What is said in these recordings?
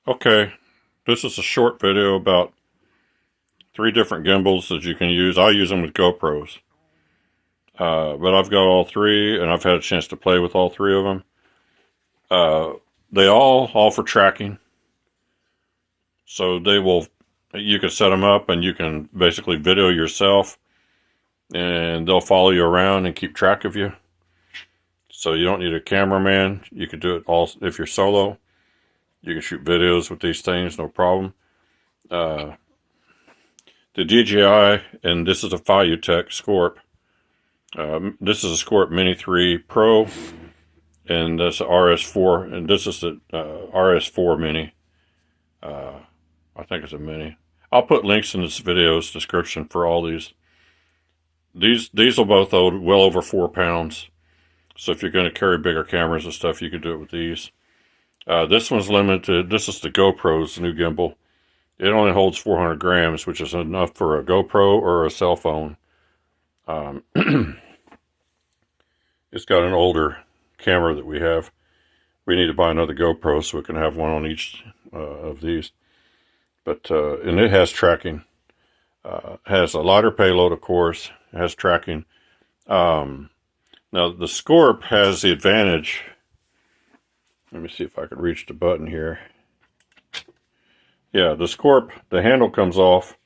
Okay, this is a short video about 3 different gimbals that you can use. I use them with GoPros. But I've got all 3, and I've had a chance to play with all 3 of them. They all offer tracking. So you can set them up and you can basically video yourself. And they'll follow you around and keep track of you. So you don't need a cameraman. You can do it all if you're solo. You can shoot videos with these things, no problem. The DJI, and this is a FeiyuTech SCORP. This is a SCORP Mini 3 Pro, and that's a RS-4, and this is the RS-4 Mini. I think it's a Mini. I'll put links in this video's description for all these. These will both hold well over 4 pounds. So if you're going to carry bigger cameras and stuff, you can do it with these. This one's limited. This is the GoPro's new gimbal. It only holds 400 grams, which is enough for a GoPro or a cell phone. It's got an older camera that we have. We need to buy another GoPro so we can have one on each of these. But and it has tracking. Has a lighter payload, of course. It has tracking. Now the SCORP has the advantage. Let me see if I can reach the button here. Yeah, the SCORP, the handle comes off,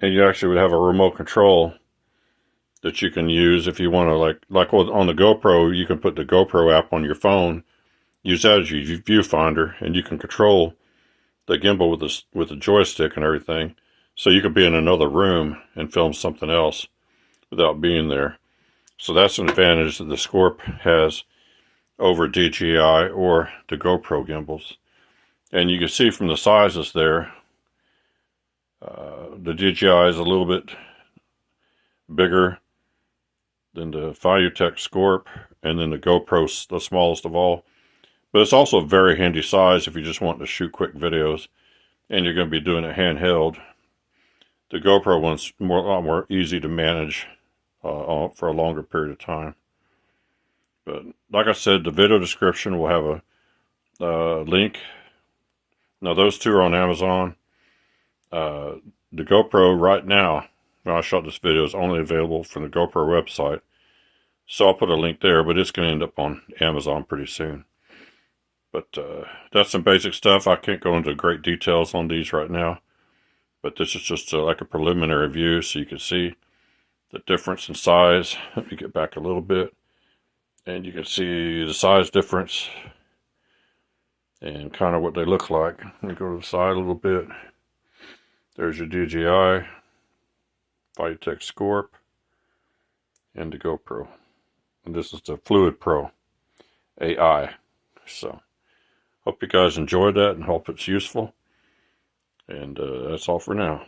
and you actually would have a remote control that you can use if you want to, like on the GoPro, you can put the GoPro app on your phone, use that as your viewfinder, and you can control the gimbal with the joystick and everything. So you could be in another room and film something else without being there. So that's an advantage that the SCORP has over DJI or the GoPro gimbals. And you can see from the sizes there, the DJI is a little bit bigger than the FeiyuTech SCORP, and then the GoPro's the smallest of all. But it's also a very handy size if you just want to shoot quick videos and you're going to be doing it handheld. The GoPro one's a lot more easy to manage for a longer period of time. But like I said, the video description will have a link. Now those 2 are on Amazon. The GoPro right now, when I shot this video, is only available from the GoPro website. So I'll put a link there, but it's going to end up on Amazon pretty soon. But that's some basic stuff. I can't go into great details on these right now. But this is just like a preliminary view so you can see the difference in size. Let me get back a little bit. And you can see the size difference and kind of what they look like. Let me go to the side a little bit. There's your DJI, FeiyuTech SCORP, and the GoPro. And this is the Fluid Pro AI. So, hope you guys enjoyed that and hope it's useful. And that's all for now.